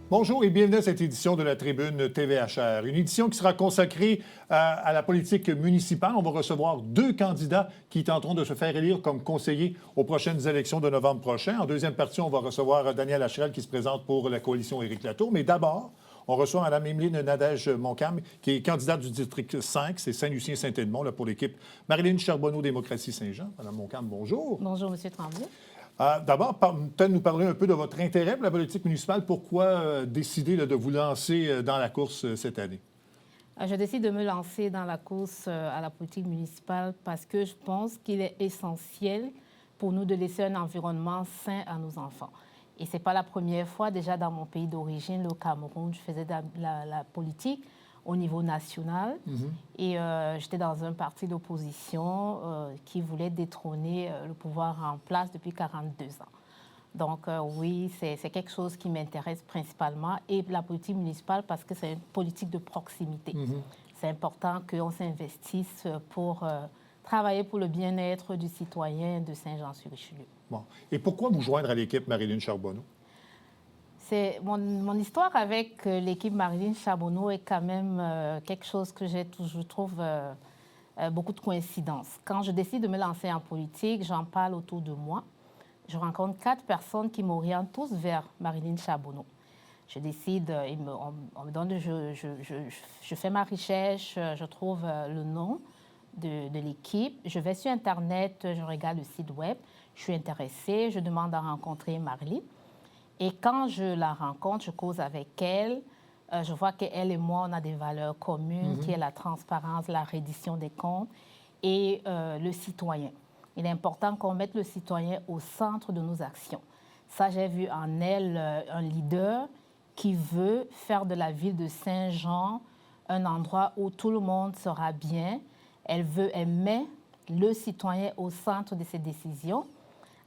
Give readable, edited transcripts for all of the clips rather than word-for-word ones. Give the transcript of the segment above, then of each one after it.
Bonjour et bienvenue à cette édition de la Tribune TVHR. Une édition qui sera consacrée à la politique municipale. On va recevoir deux candidats qui tenteront de se faire élire comme conseillers aux prochaines élections de novembre prochain. En deuxième partie, on va recevoir Daniel Hacherel qui se présente pour la coalition Éric Latour. Mais d'abord, on reçoit Mme Emeline Nadège-Montcalm, qui est candidate du district 5, c'est Saint-Lucien-Saint-Edmond, là, pour l'équipe Marilyn Charbonneau, Démocratie Saint-Jean. Mme Montcalm, bonjour. Bonjour, M. Tremblay. D'abord, peut-être nous parler un peu de votre intérêt pour la politique municipale. Pourquoi décider de vous lancer dans la course cette année? Je décide de me lancer dans la course à la politique municipale parce que je pense qu'il est essentiel pour nous de laisser un environnement sain à nos enfants. Et ce n'est pas la première fois. Déjà dans mon pays d'origine, le Cameroun, je faisais de la politique au niveau national. Et j'étais dans un parti d'opposition qui voulait détrôner le pouvoir en place depuis 42 ans. Donc oui, c'est quelque chose qui m'intéresse principalement. Et la politique municipale, parce que c'est une politique de proximité. C'est important qu'on s'investisse pour travailler pour le bien-être du citoyen de Saint-Jean-sur-Richelieu. Bon. Et pourquoi vous joindre à l'équipe Marilyn Charbonneau? Mon histoire avec l'équipe Marilyn Charbonneau est quand même quelque chose que je trouve beaucoup de coïncidences. Quand je décide de me lancer en politique, j'en parle autour de moi. Je rencontre 4 personnes qui m'orientent tous vers Marilyn Charbonneau. Je décide, on me donne, je fais ma recherche, je trouve le nom de l'équipe. Je vais sur Internet, je regarde le site web, je suis intéressée, je demande à rencontrer Marilyn. Et quand je la rencontre, je cause avec elle, je vois qu'elle et moi, on a des valeurs communes, qui est la transparence, la reddition des comptes et le citoyen. Il est important qu'on mette le citoyen au centre de nos actions. Ça, j'ai vu en elle un leader qui veut faire de la ville de Saint-Jean un endroit où tout le monde sera bien. Elle met le citoyen au centre de ses décisions.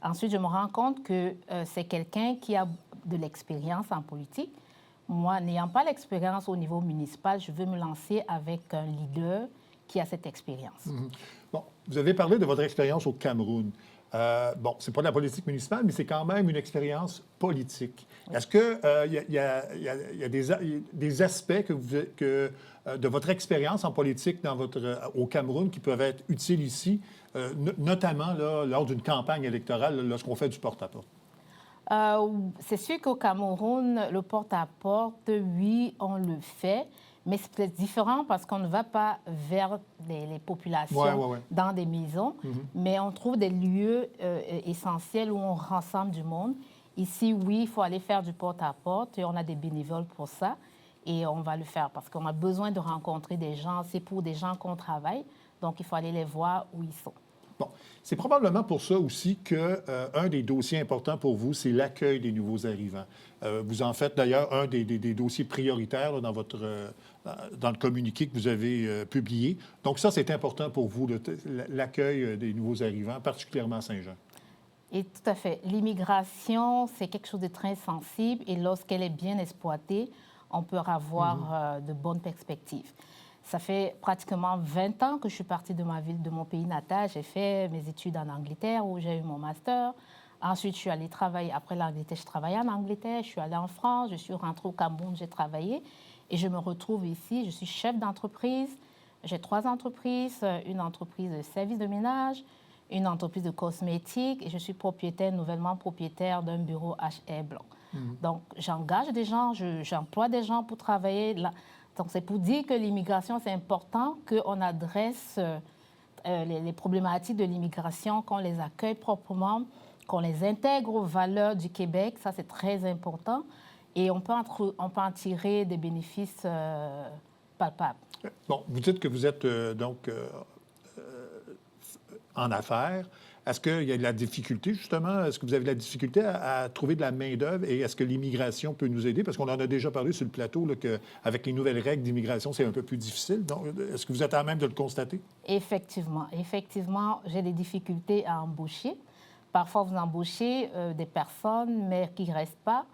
Ensuite, je me rends compte que c'est quelqu'un qui a de l'expérience en politique. Moi, n'ayant pas l'expérience au niveau municipal, je veux me lancer avec un leader qui a cette expérience. Bon, vous avez parlé de votre expérience au Cameroun. Bon, c'est pas de la politique municipale, mais c'est quand même une expérience politique. Est-ce qu'il y a des aspects de votre expérience en politique au Cameroun qui peuvent être utiles ici, notamment là, lors d'une campagne électorale, lorsqu'on fait du porte-à-porte? C'est sûr qu'au Cameroun, le porte-à-porte, oui, on le fait, mais c'est peut-être différent parce qu'on ne va pas vers les populations dans des maisons, mais on trouve des lieux essentiels où on rassemble du monde. Ici, oui, il faut aller faire du porte-à-porte et on a des bénévoles pour ça et on va le faire parce qu'on a besoin de rencontrer des gens. C'est pour des gens qu'on travaille, donc il faut aller les voir où ils sont. Bon, c'est probablement pour ça aussi qu'un des dossiers importants pour vous, c'est l'accueil des nouveaux arrivants. Vous en faites d'ailleurs un des dossiers prioritaires là, dans le communiqué que vous avez publié. Donc ça, c'est important pour vous, l'accueil des nouveaux arrivants, particulièrement à Saint-Jean. Et tout à fait. L'immigration, c'est quelque chose de très sensible et lorsqu'elle est bien exploitée, on peut avoir de bonnes perspectives. Ça fait pratiquement 20 ans que je suis partie de ma ville, de mon pays natal. J'ai fait mes études en Angleterre où j'ai eu mon master. Ensuite, je suis allée travailler. Après l'Angleterre, je travaillais en Angleterre. Je suis allée en France. Je suis rentrée au Cameroun. J'ai travaillé. Et je me retrouve ici. Je suis chef d'entreprise. J'ai 3 entreprises. Une entreprise de services de ménage, une entreprise de cosmétiques. Et je suis nouvellement propriétaire d'un bureau HR Blanc. Donc, j'engage des gens. J'emploie des gens pour travailler là. Donc, c'est pour dire que l'immigration, c'est important qu'on adresse les problématiques de l'immigration, qu'on les accueille proprement, qu'on les intègre aux valeurs du Québec. Ça, c'est très important. Et on peut en tirer des bénéfices palpables. Bon, vous dites que vous êtes en affaires. Est-ce qu'il y a de la difficulté, justement? Est-ce que vous avez de la difficulté à trouver de la main-d'œuvre? Et est-ce que l'immigration peut nous aider? Parce qu'on en a déjà parlé sur le plateau, qu'avec les nouvelles règles d'immigration, c'est un peu plus difficile. Donc, est-ce que vous êtes à même de le constater? Effectivement. Effectivement, j'ai des difficultés à embaucher. Parfois, vous embauchez des personnes, mais qui ne restent pas.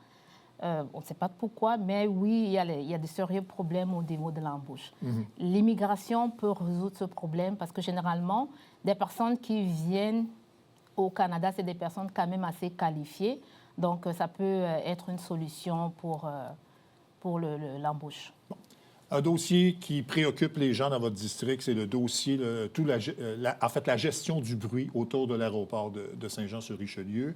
On ne sait pas pourquoi, mais oui, il y a de sérieux problèmes au niveau de l'embauche. L'immigration peut résoudre ce problème parce que généralement, des personnes qui viennent au Canada, c'est des personnes quand même assez qualifiées. Donc, ça peut être une solution pour pour l'embauche. Un dossier qui préoccupe les gens dans votre district, c'est le dossier, en fait, la gestion du bruit autour de l'aéroport de Saint-Jean-sur-Richelieu.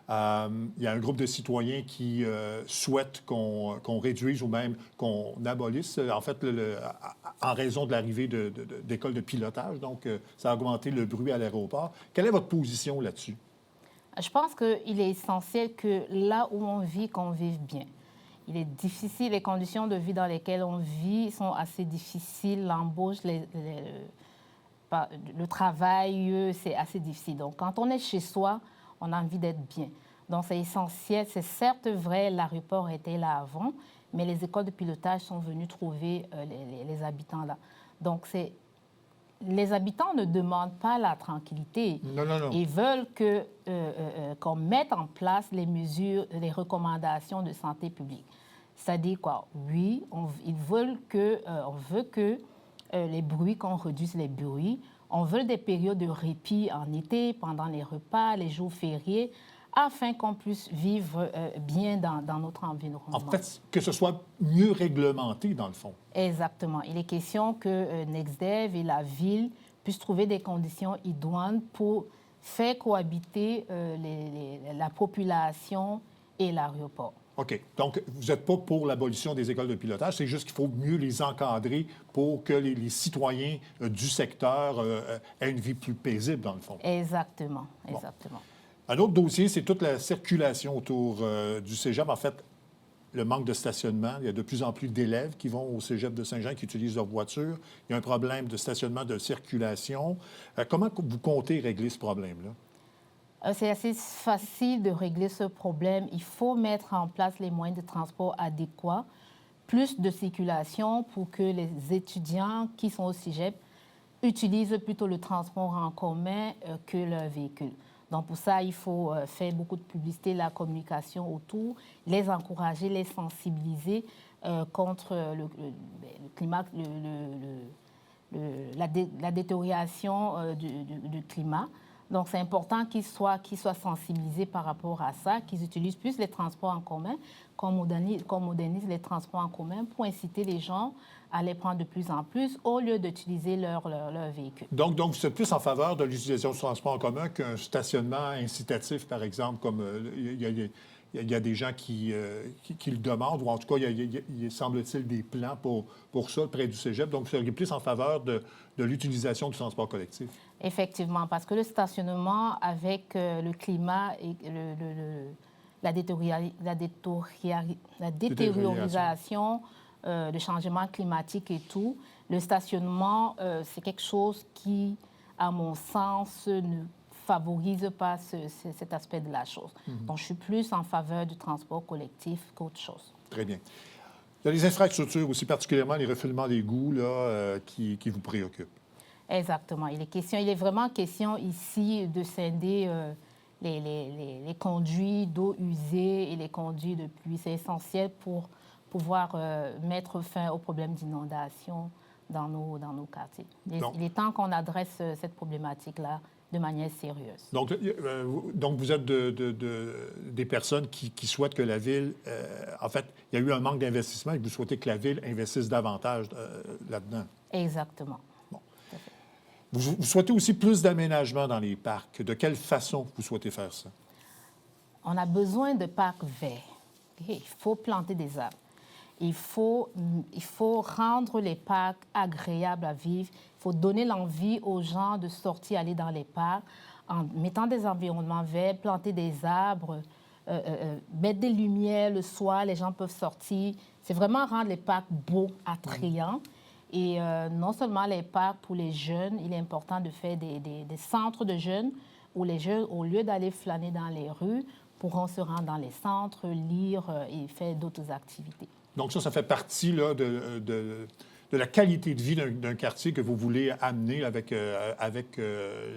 Il y a un groupe de citoyens qui souhaitent qu'on réduise ou même qu'on abolisse, en fait, en raison de l'arrivée d'écoles de pilotage. Donc, ça a augmenté le bruit à l'aéroport. Quelle est votre position là-dessus? Je pense qu'il est essentiel que là où on vit, qu'on vive bien. Il est difficile, les conditions de vie dans lesquelles on vit sont assez difficiles. L'embauche, le travail, c'est assez difficile. Donc, quand on est chez soi, on a envie d'être bien. Donc, c'est essentiel. C'est certes vrai, l'aéroport était là avant, mais les écoles de pilotage sont venues trouver les habitants là. Donc, les habitants ne demandent pas la tranquillité. Non, non, non. Ils veulent qu'on mette en place les mesures, les recommandations de santé publique. C'est-à-dire quoi? Oui, on veut que les bruits, qu'on réduise les bruits. On veut des périodes de répit en été, pendant les repas, les jours fériés, afin qu'on puisse vivre bien dans notre environnement. En fait, que ce soit mieux réglementé, dans le fond. Exactement. Il est question que NextDev et la ville puissent trouver des conditions idoines pour faire cohabiter la population et l'aéroport. OK. Donc, vous n'êtes pas pour l'abolition des écoles de pilotage, c'est juste qu'il faut mieux les encadrer pour que les citoyens du secteur aient une vie plus paisible, dans le fond. Exactement, exactement. Bon. Un autre dossier, c'est toute la circulation autour du cégep. En fait, le manque de stationnement. Il y a de plus en plus d'élèves qui vont au cégep de Saint-Jean, qui utilisent leur voiture. Il y a un problème de stationnement, de circulation. Comment vous comptez régler ce problème-là? C'est assez facile de régler ce problème. Il faut mettre en place les moyens de transport adéquats, plus de circulation pour que les étudiants qui sont au cégep utilisent plutôt le transport en commun que leur véhicule. Donc, pour ça, il faut faire beaucoup de publicité, la communication autour, les encourager, les sensibiliser contre le climat, la détérioration du climat. Donc, c'est important qu'ils soient sensibilisés par rapport à ça, qu'ils utilisent plus les transports en commun, qu'on modernise les transports en commun pour inciter les gens à les prendre de plus en plus au lieu d'utiliser leur véhicule. Donc, vous êtes plus en faveur de l'utilisation du transport en commun qu'un stationnement incitatif, par exemple, comme il y a des gens qui le demandent, ou en tout cas, il y a semble-t-il, des plans pour ça près du cégep. Donc, vous seriez plus en faveur de l'utilisation du transport collectif? Effectivement, parce que le stationnement avec le climat et la détériorisation, le changement climatique et tout, le stationnement, c'est quelque chose qui, à mon sens, ne favorise pas cet aspect de la chose. Donc, je suis plus en faveur du transport collectif qu'autre chose. Très bien. Il y a les infrastructures aussi, particulièrement les refoulements d'égouts là, qui vous préoccupent. Exactement. Il est vraiment question ici de scinder les conduits d'eau usée et les conduits de pluie. C'est essentiel pour pouvoir mettre fin aux problèmes d'inondation dans nos quartiers. Il est temps qu'on adresse cette problématique-là de manière sérieuse. Donc vous êtes des personnes qui souhaitent que la Ville... en fait, il y a eu un manque d'investissement et vous souhaitez que la Ville investisse davantage là-dedans. Exactement. Bon. Vous souhaitez aussi plus d'aménagement dans les parcs. De quelle façon vous souhaitez faire ça? On a besoin de parcs verts. Il faut planter des arbres. Il faut rendre les parcs agréables à vivre. Il faut donner l'envie aux gens de sortir, aller dans les parcs, en mettant des environnements verts, planter des arbres, mettre des lumières le soir, les gens peuvent sortir. C'est vraiment rendre les parcs beaux, attrayants. Et non seulement les parcs pour les jeunes, il est important de faire des centres de jeunes où les jeunes, au lieu d'aller flâner dans les rues, pourront se rendre dans les centres, lire et faire d'autres activités. Donc ça fait partie là, de la qualité de vie d'un quartier que vous voulez amener avec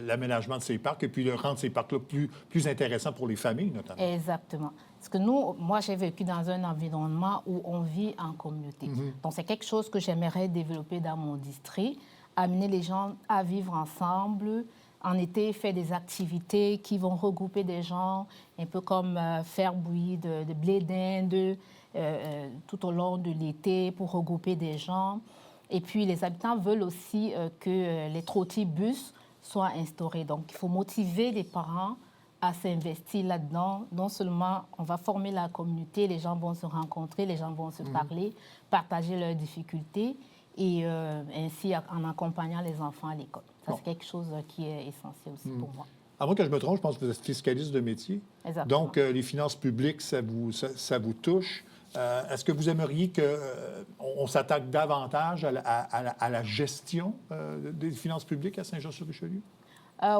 l'aménagement de ces parcs et puis rendre ces parcs-là plus intéressants pour les familles, notamment. Exactement. Parce que moi, j'ai vécu dans un environnement où on vit en communauté. Donc, c'est quelque chose que j'aimerais développer dans mon district, amener les gens à vivre ensemble, en été, faire des activités qui vont regrouper des gens, un peu comme faire bouillir de blé d'Inde tout au long de l'été pour regrouper des gens. Et puis, les habitants veulent aussi que les trottibus soient instaurés. Donc, il faut motiver les parents à s'investir là-dedans. Non seulement on va former la communauté, les gens vont se rencontrer, les gens vont se parler, partager leurs difficultés et ainsi en accompagnant les enfants à l'école. Ça, c'est quelque chose qui est essentiel aussi pour moi. À moins que je me trompe, je pense que vous êtes fiscaliste de métier. Exactement. Donc, les finances publiques, ça vous touche. Est-ce que vous aimeriez qu'on s'attaque davantage à la gestion des finances publiques à Saint-Jean-sur-Richelieu?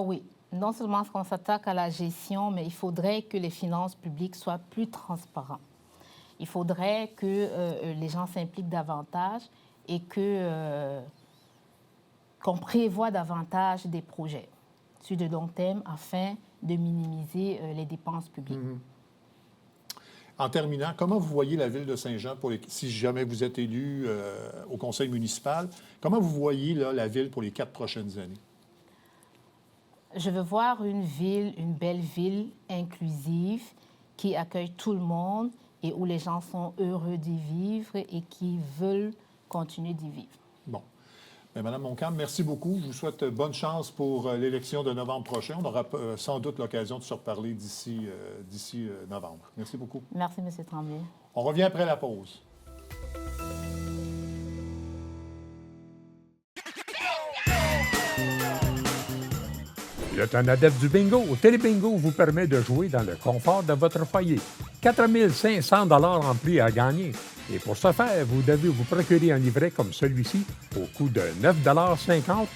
Oui. Non seulement qu'on s'attaque à la gestion, mais il faudrait que les finances publiques soient plus transparentes. Il faudrait que les gens s'impliquent davantage et qu'on prévoit davantage des projets sur de long terme afin de minimiser les dépenses publiques. En terminant, comment vous voyez la ville de Saint-Jean, si jamais vous êtes élu au conseil municipal, comment vous voyez là, la ville pour les 4 prochaines années? Je veux voir une belle ville inclusive qui accueille tout le monde et où les gens sont heureux d'y vivre et qui veulent continuer d'y vivre. Bon. Bien, Mme Montcalm, merci beaucoup. Je vous souhaite bonne chance pour l'élection de novembre prochain. On aura sans doute l'occasion de se reparler d'ici novembre. Merci beaucoup. Merci, M. Tremblay. On revient après la pause. Vous êtes un adepte du bingo? Télébingo vous permet de jouer dans le confort de votre foyer. 4 500 $ en prix à gagner. Et pour ce faire, vous devez vous procurer un livret comme celui-ci au coût de 9,50 $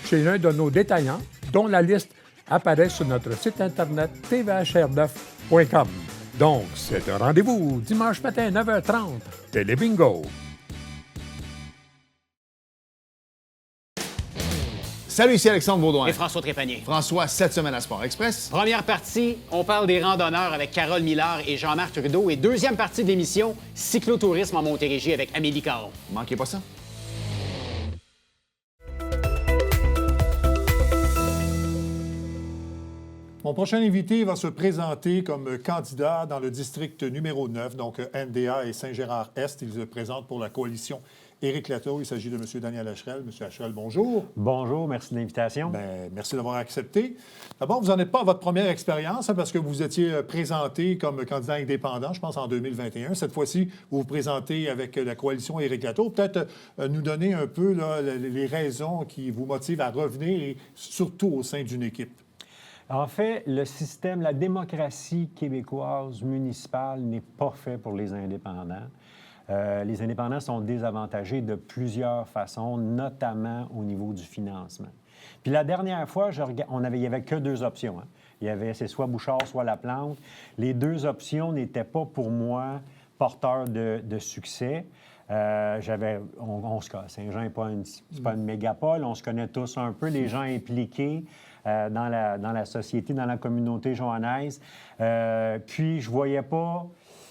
chez l'un de nos détaillants, dont la liste apparaît sur notre site internet tvhr9.com. Donc, c'est un rendez-vous dimanche matin 9h30. Télébingo. Salut, ici Alexandre Baudouin. Et François Trépanier. François, cette semaine à Sport Express. Première partie, on parle des randonneurs avec Carole Millard et Jean-Marc Trudeau. Et deuxième partie de l'émission, cyclotourisme en Montérégie avec Amélie Caron. Manquez pas ça. Mon prochain invité va se présenter comme candidat dans le district numéro 9, donc NDA et Saint-Gérard-Est. Il se présente pour la coalition Éric Latour. Il s'agit de M. Daniel Hacherel. M. Hacherel, bonjour. Bonjour, merci de l'invitation. Bien, merci d'avoir accepté. D'abord, vous n'en êtes pas à votre première expérience parce que vous étiez présenté comme candidat indépendant, je pense, en 2021. Cette fois-ci, vous vous présentez avec la coalition Éric Latour. Peut-être nous donner un peu là, les raisons qui vous motivent à revenir, et surtout au sein d'une équipe. En fait, le système, la démocratie québécoise municipale n'est pas fait pour les indépendants. Les indépendants sont désavantagés de plusieurs façons, notamment au niveau du financement. Puis la dernière fois, il n'y avait que 2 options. Hein. C'est soit Bouchard, soit Laplante. Les 2 options n'étaient pas pour moi porteurs de succès. Saint-Jean n'est pas une mégapole, on se connaît tous un peu, les gens impliqués dans la société, dans la communauté johannaise. Puis je voyais pas...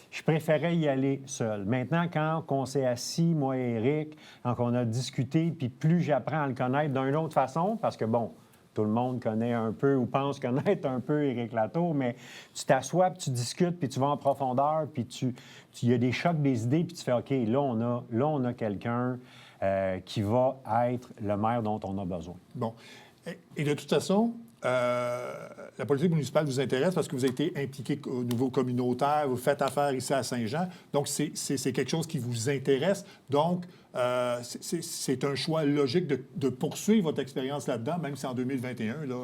Je préférais y aller seul. Maintenant, quand on s'est assis, moi et Éric, quand on a discuté, puis plus j'apprends à le connaître d'une autre façon, parce que, bon, tout le monde connaît un peu ou pense connaître un peu Éric Latour, mais tu t'assois, puis tu discutes, puis tu vas en profondeur, puis il y a des chocs des idées, puis tu fais, OK, là, on a quelqu'un qui va être le maire dont on a besoin. Bon. Et de toute façon, la politique municipale vous intéresse parce que vous avez été impliqué au niveau communautaire, vous faites affaire ici à Saint-Jean. Donc, c'est quelque chose qui vous intéresse. Donc, c'est un choix logique de poursuivre votre expérience là-dedans, même si en 2021, là,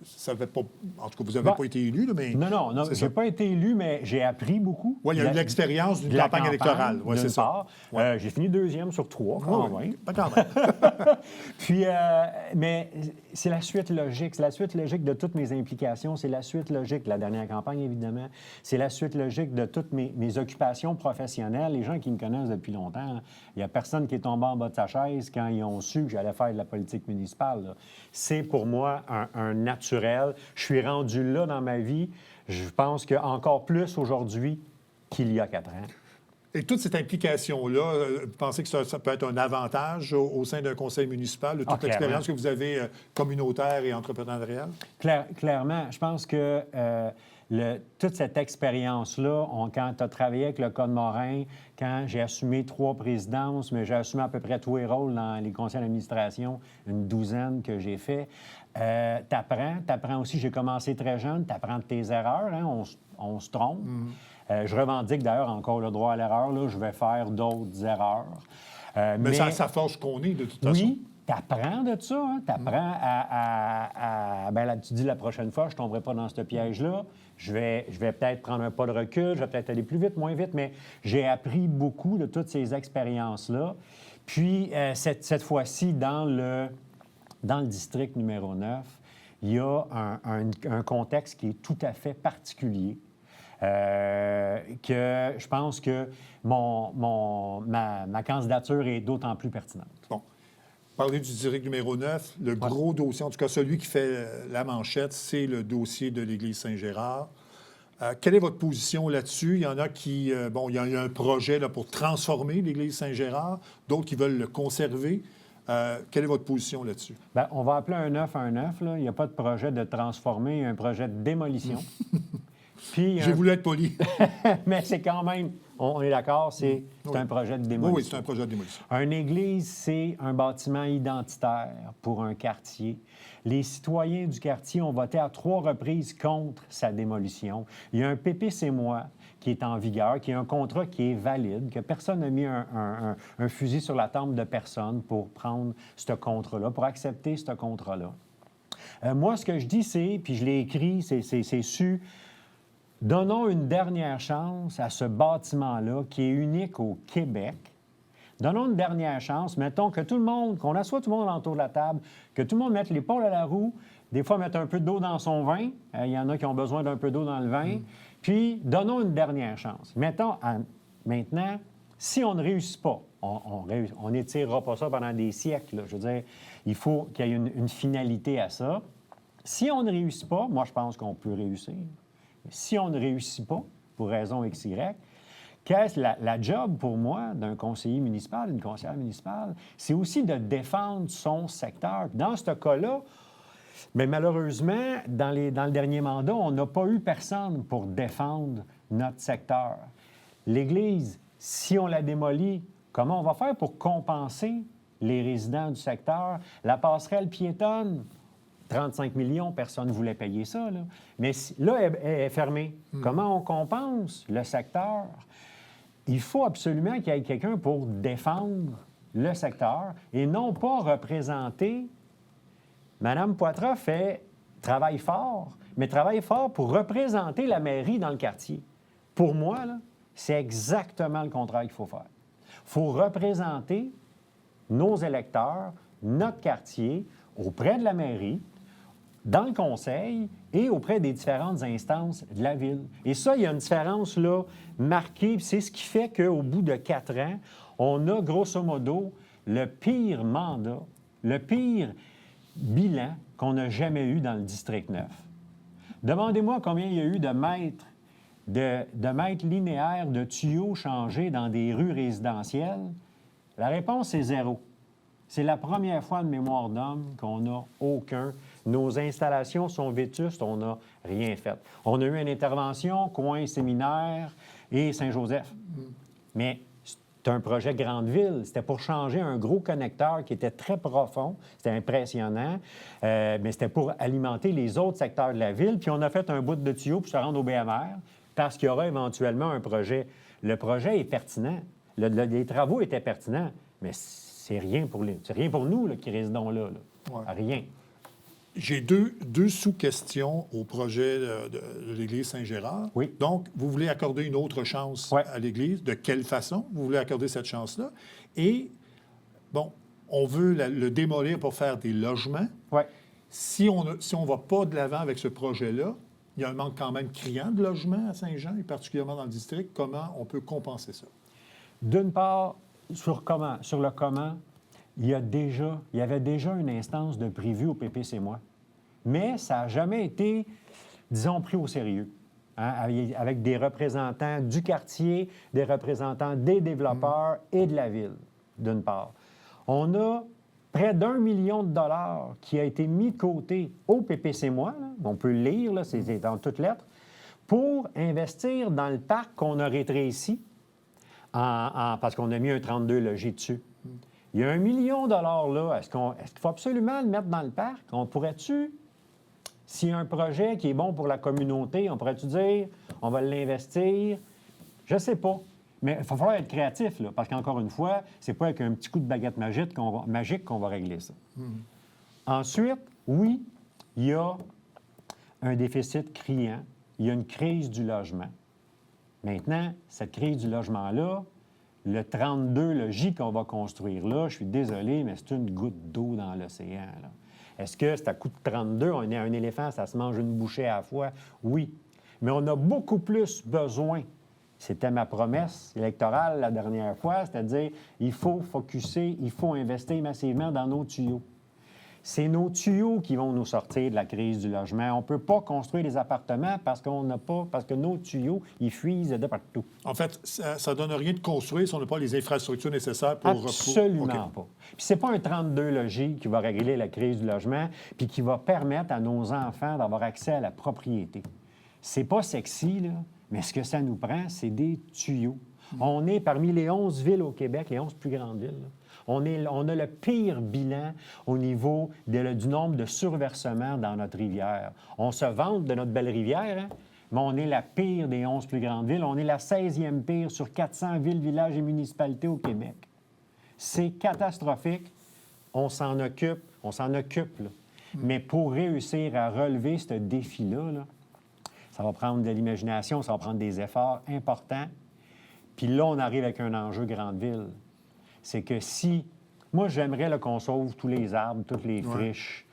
ça n'avait pas... En tout cas, vous n'avez pas été élu, là, mais... Non, je n'ai pas été élu, mais j'ai appris beaucoup. Oui, il y a eu l'expérience d'une campagne électorale. Oui, c'est ça. Ouais. J'ai fini 2e sur 3, quand même. Pas quand même. Puis, mais c'est la suite logique. C'est la suite logique de toutes mes implications. C'est la suite logique de la dernière campagne, évidemment. C'est la suite logique de toutes mes occupations professionnelles. Les gens qui me connaissent depuis longtemps, il n'y a personne qui est tombé en bas de sa chaise quand ils ont su que j'allais faire de la politique municipale, là. C'est pour moi un naturel. Je suis rendu là dans ma vie. Je pense qu'encore plus aujourd'hui qu'il y a 4 ans. Et toute cette implication-là, vous pensez que ça peut être un avantage au sein d'un conseil municipal, de toute l'expérience que vous avez communautaire et entrepreneuriale? Clairement, je pense que toute cette expérience-là, quand tu as travaillé avec le Code Morin, quand j'ai assumé 3 présidences, mais j'ai assumé à peu près tous les rôles dans les conseils d'administration, une douzaine que j'ai fait, t'apprends aussi, j'ai commencé très jeune, t'apprends de tes erreurs, hein, on se trompe. Je revendique d'ailleurs encore le droit à l'erreur, là, je vais faire d'autres erreurs. Mais ça forge qu'on est, de toute façon. Oui, t'apprends de ça, hein? T'apprends ben là, tu dis la prochaine fois, je ne tomberai pas dans ce piège-là. Je vais peut-être prendre un pas de recul, je vais peut-être aller plus vite, moins vite, mais j'ai appris beaucoup de toutes ces expériences-là. Puis, cette fois-ci, dans le district numéro 9, il y a un contexte qui est tout à fait particulier. Que je pense que ma candidature est d'autant plus pertinente. Bon. Parler du district numéro 9, le gros dossier, en tout cas celui qui fait la manchette, c'est le dossier de l'Église Saint-Gérard. Quelle est votre position là-dessus? Il y en a qui... il y a un projet là, pour transformer l'Église Saint-Gérard, d'autres qui veulent le conserver. Quelle est votre position là-dessus? Bien, on va appeler un 9 un 9. Là. Il n'y a pas de projet de transformer, il y a un projet de démolition. Puis, j'ai voulu être poli. Mais c'est quand même, on est d'accord, c'est un projet de démolition. Oui, c'est un projet de démolition. Une église, c'est un bâtiment identitaire pour un quartier. Les citoyens du quartier ont voté à 3 reprises contre sa démolition. Il y a un PPC-moi qui est en vigueur, qui est un contrat qui est valide, que personne n'a mis un fusil sur la tempe de personne pour prendre ce contrat-là, pour accepter ce contrat-là. Moi, ce que je dis, c'est, puis je l'ai écrit, c'est su... Donnons une dernière chance à ce bâtiment-là qui est unique au Québec. Donnons une dernière chance. Mettons que tout le monde, qu'on assoie tout le monde autour de la table, que tout le monde mette l'épaule à la roue, des fois mettre un peu d'eau dans son vin. Il y en a qui ont besoin d'un peu d'eau dans le vin. Puis, donnons une dernière chance. Maintenant, si on ne réussit pas, on n'étirera pas ça pendant des siècles. Là. Je veux dire, il faut qu'il y ait une finalité à ça. Si on ne réussit pas, moi, je pense qu'on peut réussir. Si on ne réussit pas, pour raison XY, qu'est-ce la job pour moi d'un conseiller municipal, d'une conseillère municipale, c'est aussi de défendre son secteur. Dans ce cas-là, mais malheureusement, dans le dernier mandat, on n'a pas eu personne pour défendre notre secteur. L'Église, si on la démolit, comment on va faire pour compenser les résidents du secteur? La passerelle piétonne, 35 millions, personne ne voulait payer ça. Là. Mais là, elle est fermée. Comment on compense le secteur? Il faut absolument qu'il y ait quelqu'un pour défendre le secteur et non pas représenter. Mme Poitras travaille fort, mais travaille fort pour représenter la mairie dans le quartier. Pour moi, là, c'est exactement le contraire qu'il faut faire. Il faut représenter nos électeurs, notre quartier, auprès de la mairie, dans le conseil et auprès des différentes instances de la ville. Et ça, il y a une différence là, marquée. C'est ce qui fait qu'au bout de 4 ans, on a grosso modo le pire mandat, le pire bilan qu'on n'a jamais eu dans le District 9. Demandez-moi combien il y a eu de mètres linéaires de tuyaux changés dans des rues résidentielles. La réponse est 0. C'est la première fois de mémoire d'homme qu'on n'a aucun. Nos installations sont vétustes, on n'a rien fait. On a eu une intervention, coin séminaire et Saint-Joseph. Mais c'est un projet grande ville. C'était pour changer un gros connecteur qui était très profond. C'était impressionnant. Mais c'était pour alimenter les autres secteurs de la ville. Puis on a fait un bout de tuyau pour se rendre au BMR parce qu'il y aura éventuellement un projet. Le projet est pertinent. Les travaux étaient pertinents. Mais c'est rien pour nous là, qui résidons là. Ouais. Rien. J'ai deux sous-questions au projet de l'Église Saint-Gérard. Oui. Donc, vous voulez accorder une autre chance à l'Église. De quelle façon vous voulez accorder cette chance-là? Et, bon, on veut le démolir pour faire des logements. Oui. Si on ne va pas de l'avant avec ce projet-là, il y a un manque quand même criant de logements à Saint-Jean, et particulièrement dans le district. Comment on peut compenser ça? D'une part, sur le comment, il y avait déjà une instance de prévu au PPC-moi. Mais ça n'a jamais été, disons, pris au sérieux. hein, avec des représentants du quartier, des représentants des développeurs et de la ville, d'une part. On a près d'1 million de dollars qui a été mis de côté au PPC-moi, là, on peut le lire, là, c'est dans toutes lettres, pour investir dans le parc qu'on a rétréci, parce qu'on a mis un 32 logis dessus. Il y a 1 million de dollars là. Est-ce qu'il faut absolument le mettre dans le parc? On pourrait-tu, s'il y a un projet qui est bon pour la communauté, on pourrait-tu dire, on va l'investir? Je ne sais pas. Mais il va falloir être créatif, là, parce qu'encore une fois, c'est pas avec un petit coup de baguette magique qu'on va régler ça. Ensuite, oui, il y a un déficit criant. Il y a une crise du logement. Maintenant, cette crise du logement-là, le 32, le J qu'on va construire là, je suis désolé, mais c'est une goutte d'eau dans l'océan, là. Est-ce que c'est à coup de 32, on est un éléphant, ça se mange une bouchée à la fois? Oui. Mais on a beaucoup plus besoin. C'était ma promesse électorale la dernière fois, c'est-à-dire il faut focusser, il faut investir massivement dans nos tuyaux. C'est nos tuyaux qui vont nous sortir de la crise du logement. On ne peut pas construire des appartements parce que nos tuyaux, ils fuisent de partout. En fait, ça ne donne rien de construire si on n'a pas les infrastructures nécessaires pour... Absolument OK. pas. Puis c'est pas un 32 logis qui va régler la crise du logement puis qui va permettre à nos enfants d'avoir accès à la propriété. C'est pas sexy, là, mais ce que ça nous prend, c'est des tuyaux. On est parmi les 11 villes au Québec, les 11 plus grandes villes, là. On a le pire bilan au niveau du nombre de surversements dans notre rivière. On se vante de notre belle rivière, hein? Mais on est la pire des 11 plus grandes villes. On est la 16e pire sur 400 villes, villages et municipalités au Québec. C'est catastrophique. On s'en occupe, là. Mais pour réussir à relever ce défi-là, là, ça va prendre de l'imagination, ça va prendre des efforts importants. Puis là, on arrive avec un enjeu grande ville. C'est que si... Moi, j'aimerais là, qu'on sauve tous les arbres, toutes les friches,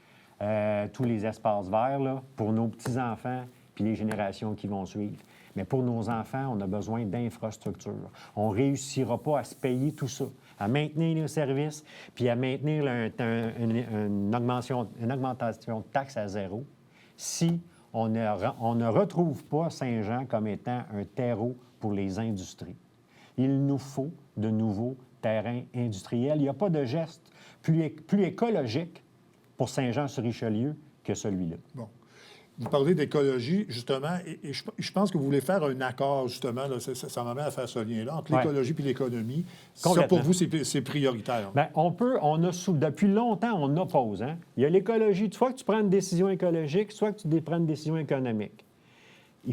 tous les espaces verts là, pour nos petits-enfants puis les générations qui vont suivre. Mais pour nos enfants, on a besoin d'infrastructures. On ne réussira pas à se payer tout ça, à maintenir nos services puis à maintenir une augmentation de taxes à zéro si on ne retrouve pas Saint-Jean comme étant un terreau pour les industries. Il nous faut de nouveaux terrains industriels. Il n'y a pas de geste plus écologique pour Saint-Jean-sur-Richelieu que celui-là. Bon. Vous parlez d'écologie, justement, et je pense que vous voulez faire un accord, justement, là, ça m'amène à faire ce lien-là, entre l'écologie et l'économie. Ça, pour vous, c'est prioritaire. Bien, depuis longtemps, on oppose. Hein? Il y a l'écologie. Soit que tu prends une décision écologique, soit que tu prends une décision économique.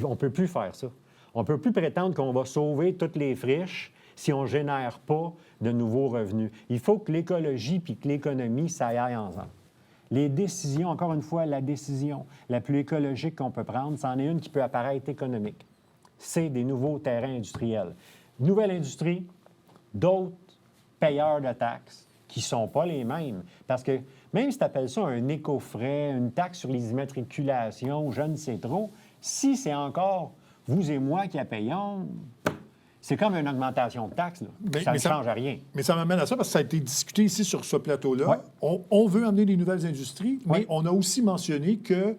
On ne peut plus faire ça. On ne peut plus prétendre qu'on va sauver toutes les friches si on ne génère pas de nouveaux revenus. Il faut que l'écologie puis que l'économie, ça aille ensemble. Les décisions, encore une fois, la décision la plus écologique qu'on peut prendre, c'en est une qui peut apparaître économique. C'est des nouveaux terrains industriels. Nouvelle industrie, d'autres payeurs de taxes qui ne sont pas les mêmes. Parce que même si tu appelles ça un éco-frais, une taxe sur les immatriculations, je ne sais trop, si c'est encore vous et moi qui la payons, c'est comme une augmentation de taxes. Là. Ça ne change à rien. Mais ça m'amène à ça parce que ça a été discuté ici sur ce plateau-là. Ouais. On veut amener des nouvelles industries, mais on a aussi mentionné que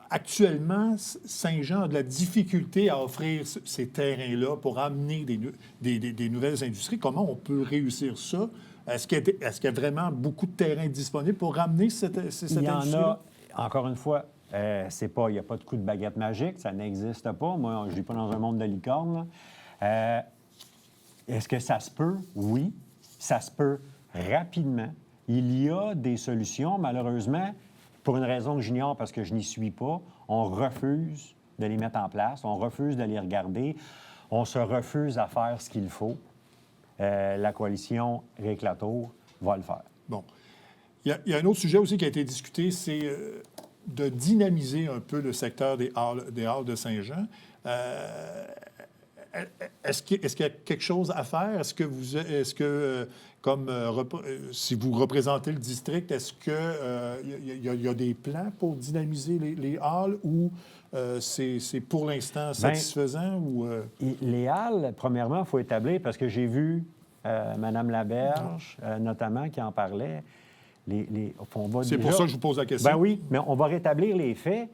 actuellement, Saint-Jean a de la difficulté à offrir ces terrains-là pour amener des nouvelles industries. Comment on peut réussir ça? Est-ce qu'il y a vraiment beaucoup de terrains disponibles pour ramener cette industrie? Il y en a, encore une fois, il n'y a pas de coup de baguette magique, ça n'existe pas. Moi, je ne vis pas dans un monde de licorne, là. Est-ce que ça se peut? Oui, ça se peut rapidement. Il y a des solutions, malheureusement, pour une raison que j'ignore parce que je n'y suis pas, on refuse de les mettre en place, on refuse de les regarder, on se refuse à faire ce qu'il faut. La coalition Réclatour va le faire. Bon. Il y a un autre sujet aussi qui a été discuté, c'est de dynamiser un peu le secteur des Halles de Saint-Jean. Est-ce qu'il y a quelque chose à faire? Si vous représentez le district, est-ce qu'il y a des plans pour dynamiser les halles ou c'est pour l'instant satisfaisant? Les halles, premièrement, il faut établir, parce que j'ai vu Mme Laberge, notamment, qui en parlait. C'est pour ça que je vous pose la question. Ben oui, mais on va rétablir les faits.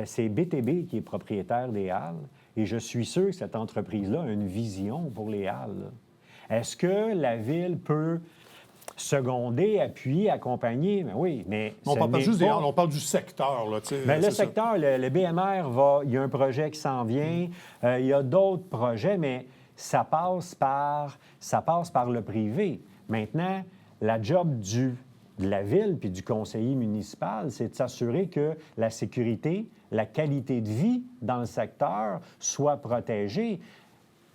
c'est BTB qui est propriétaire des Halles et je suis sûr que cette entreprise-là a une vision pour les Halles. Est-ce que la Ville peut seconder, appuyer, accompagner? Ben oui, mais On ne parle pas juste des Halles, on parle du secteur. Là, Bien, le c'est ça. secteur, le BMR, il y a un projet qui s'en vient. Il y a d'autres projets, mais ça passe par le privé. Maintenant, la job de la Ville puis du conseiller municipal, c'est de s'assurer que la sécurité, la qualité de vie dans le secteur soit protégée.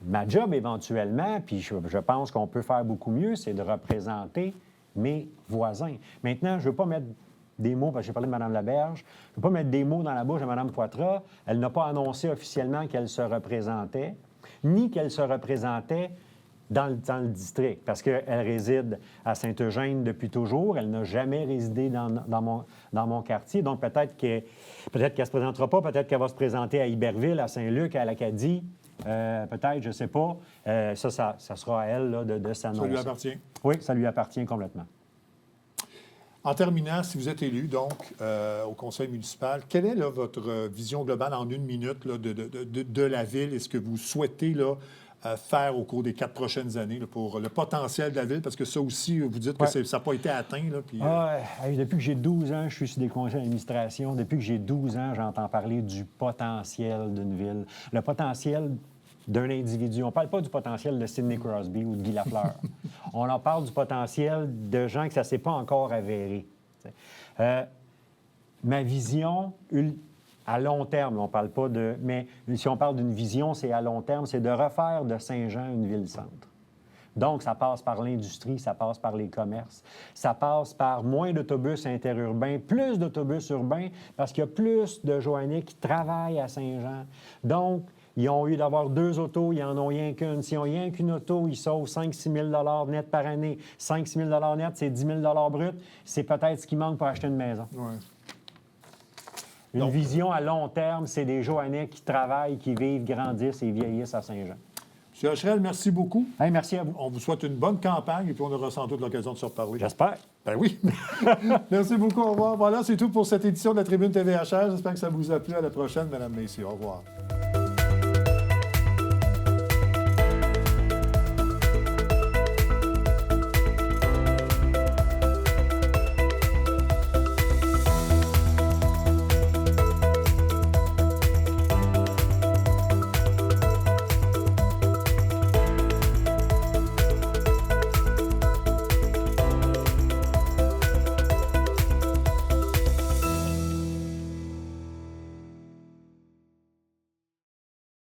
Ma job, éventuellement, puis je pense qu'on peut faire beaucoup mieux, c'est de représenter mes voisins. Maintenant, je ne veux pas mettre des mots, parce que j'ai parlé de Mme Laberge, je ne veux pas mettre des mots dans la bouche de Mme Poitras. Elle n'a pas annoncé officiellement qu'elle se représentait, ni qu'elle se représentait dans le district, parce qu'elle réside à Saint-Eugène depuis toujours. Elle n'a jamais résidé dans mon quartier. Donc, peut-être qu'elle ne se présentera pas, peut-être qu'elle va se présenter à Iberville, à Saint-Luc, à l'Acadie. Peut-être, je ne sais pas. Ça sera à elle là, de s'annoncer. Ça lui appartient. Oui, ça lui appartient complètement. En terminant, si vous êtes élu, donc, au conseil municipal, quelle est là, votre vision globale en 1 minute là, de la Ville? Est-ce que vous souhaitez là, faire au cours des 4 prochaines années là, pour le potentiel de la Ville? Parce que ça aussi, vous dites que ça n'a pas été atteint. Là, puis, depuis que j'ai 12 ans, je suis sur des conseils d'administration. Depuis que j'ai 12 ans, j'entends parler du potentiel d'une ville. Le potentiel d'un individu. On ne parle pas du potentiel de Sidney Crosby ou de Guy Lafleur. On en parle du potentiel de gens que ça ne s'est pas encore avéré. Ma vision, à long terme, on ne parle pas de... Mais si on parle d'une vision, c'est à long terme, c'est de refaire de Saint-Jean une ville-centre. Donc, ça passe par l'industrie, ça passe par les commerces, ça passe par moins d'autobus interurbains, plus d'autobus urbains, parce qu'il y a plus de Joannais qui travaillent à Saint-Jean. Donc, ils ont eu d'avoir 2 autos, ils n'en ont rien qu'une. S'ils n'ont rien qu'une auto, ils sauvent 5-6 000 net par année. 5-6 000 net, c'est 10 000 brut. C'est peut-être ce qui manque pour acheter une maison. ouais. Une vision à long terme, c'est des Joannais qui travaillent, qui vivent, grandissent et vieillissent à Saint-Jean. M. Hocherel, merci beaucoup. Hey, merci à vous. On vous souhaite une bonne campagne et puis on aura sans doute l'occasion de se reparler. J'espère. Ben oui. Merci beaucoup. Au revoir. Voilà, c'est tout pour cette édition de la Tribune TVHR. J'espère que ça vous a plu. À la prochaine, Mme Messier. Au revoir.